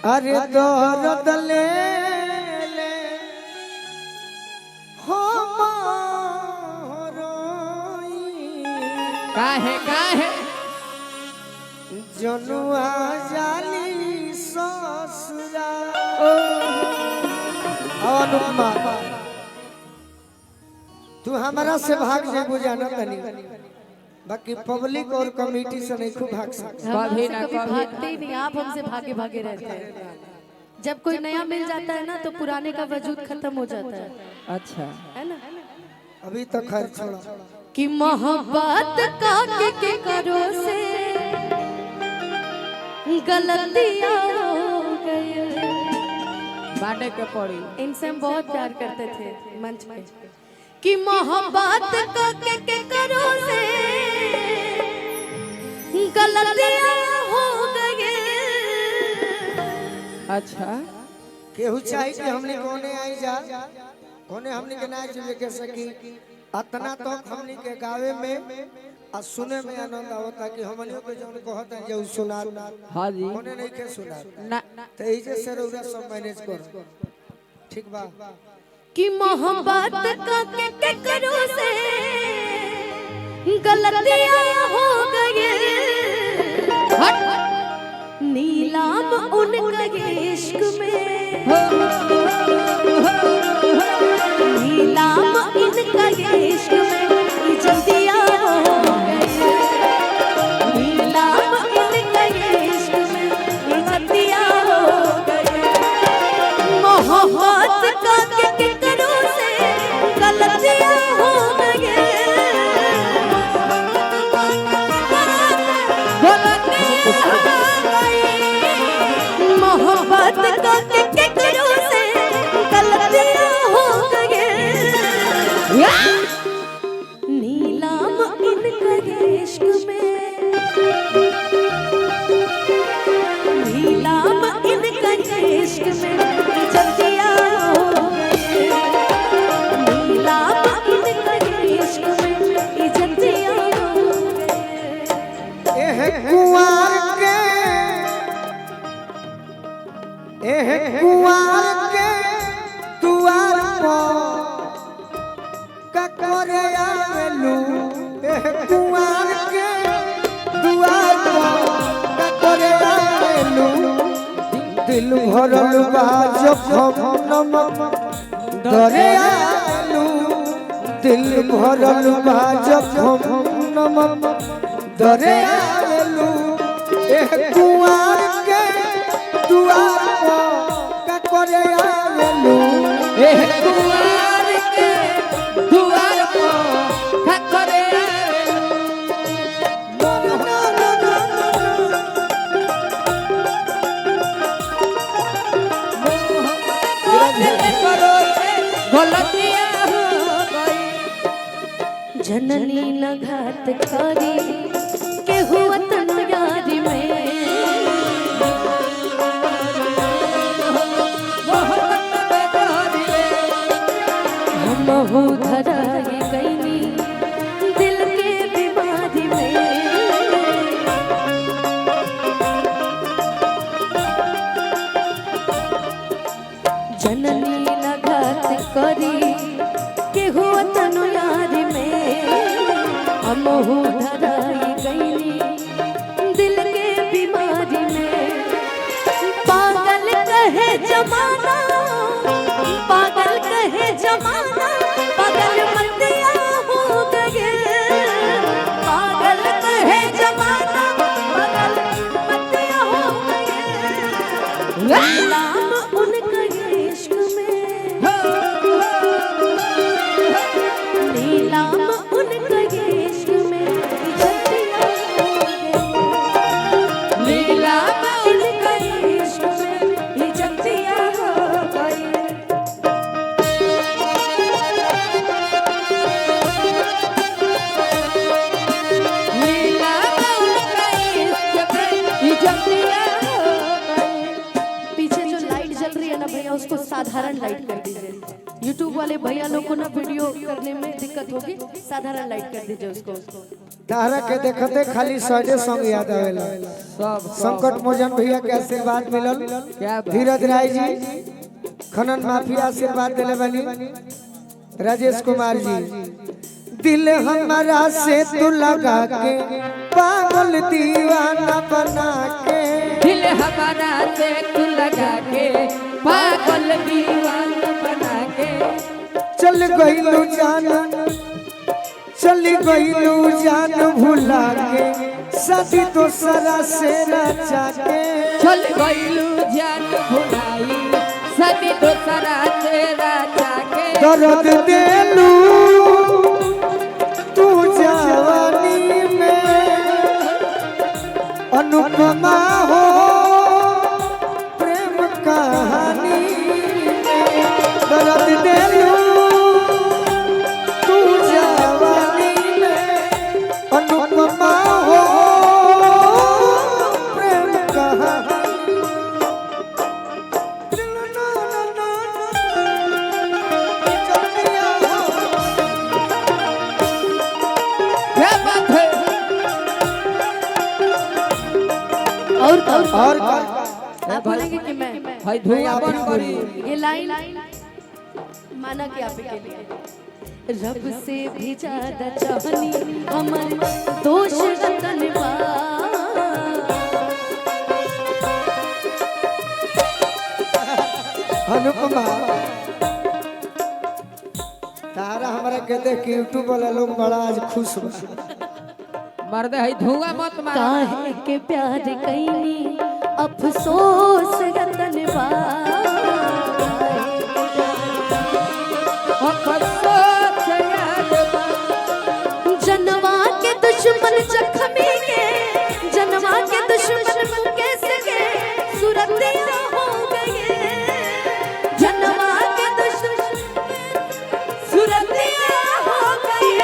अरे दर्द ले ले हो काहे जनुआ जाली ससुरा अनुपमा तू हमारा से भाग जे बुझाना तनी बाकी पब्लिक और कमेटी से नहीं खूब भाग सकते कभी ना कभी भागते ही नहीं। आप हमसे भागे भागे रहते हैं। जब कोई नया मिल जाता है ना तो पुराने का वजूद खत्म हो जाता है। अच्छा है ना? अभी तो खैर छोड़ा कि मोहब्बत का के करो से गलतियां हो गई। बांटे के पड़ी इनसे हम बहुत प्यार करते थे मंच पे कि मोहब्बत का के करो से गलतियां हो गई। अच्छा केहू चाहिए कि हमने कोने आई जा कोने हमने के ना चले के सकी अतना तो हमने के गावे में आ सुने में आनंद आवता कि हमनियों के जौन कहत है जो सुना हां जी कोने नहीं के सुना ना तो ई जे से रउरा सब मैनेज कर ठीक बा कि मोहब्बत का के करो से गलतियां हो गई। नीलाम उनका इश्क में नीलाम इनका इश्क में जल्दियां हो गई। नीलाम इनका इश्क में जल्दियां हो गई। मोहब्बत का के करो से गलतियां हो गई। मोहब्बत का के करो से गलतियां हो गई। नीलाम इनका इश्क में नीलाम इनका इश्क में जल्दियां हो गई। नीलाम इनका इश्क में जल्दियां हो गई। एह कुंवर के दुआर पर करे आवेलू एह कुंवर के दुआर पर करे आवेलू दिल भरल बा जखम दरे आवेलू दिल भरल बा जखम दरे आवेलू एह कुंवर के दुआर पर करे आवेलू एह कुंवर के दुआर पर करे गलतियां हो गई। जननी न घात करी के हुआ तनु यारी में हम हो धराई गईनी दिल के बीमारी में। जननी न घात करी के हुआ तनु यारी में हम हो धराई गईनी दिल के बीमारी में। पागल कहे जमाना पागल कहे जमाना पागल मतिया हो गए। पागल कहे जमाना पागल मतिया हो गए। नीलाम उनका इश्क में नीलाम उनका इश्क में जल्दियां हो गई। नीलाम उनका इश्क में जल्दियां हो गई। पीछे जो लाइट जल रही है ना भैया उसको साधारण लाइट कर दीजिए। यूट्यूब वाले भैया लोग को ना वीडियो करने में दिक्कत होगी, साधारण लाइट कर दीजिए उसको। तारा के देखते खाली सडे सॉन्ग याद आवेला। सब संकट मोचन भैया के आशीर्वाद मिलल, क्या बात। धीरज राय जी खनन माफिया आशीर्वाद दिले बनी, राजेश कुमार जी दिल हमारा से तू लगा के पागल दीवाना बना के, दिल हमारा से तू लगा के पागल दीवाना बना के चल गईलू जान, चली गईलू जान भुला के, शादी तो सरा से रचा के, चल गईलू जान भुलाई सभी दोसरा तेरा जाके दर्द देलू तू जवानी में, अनुपमा हो प्रेम कहानी में, दर्द देलू तू जवानी में, अनुपमा हो प्रेम कहानी। क्या बात है। और और आप बोलेंगे कि मैं भाई धुआं बन करी ये लाइन माना कि आप के लिए रब से भी ज्यादा चाहनी हमर दोष रतन बा, अनुपमा तारा हमारा कहते कि यूट्यूब वाला लोग बड़ा आज खुश बा। मर्द है धुआं मत मार काहे के प्यार कैनी अफसोस रतन बा, अफसोस याद बा। जनवा के दुश्मन जख्मी के, जनवा के दुश्मन मुकेश के सुरतिया हो गए, जनवा के दुश्मन सुरतिया हो गए।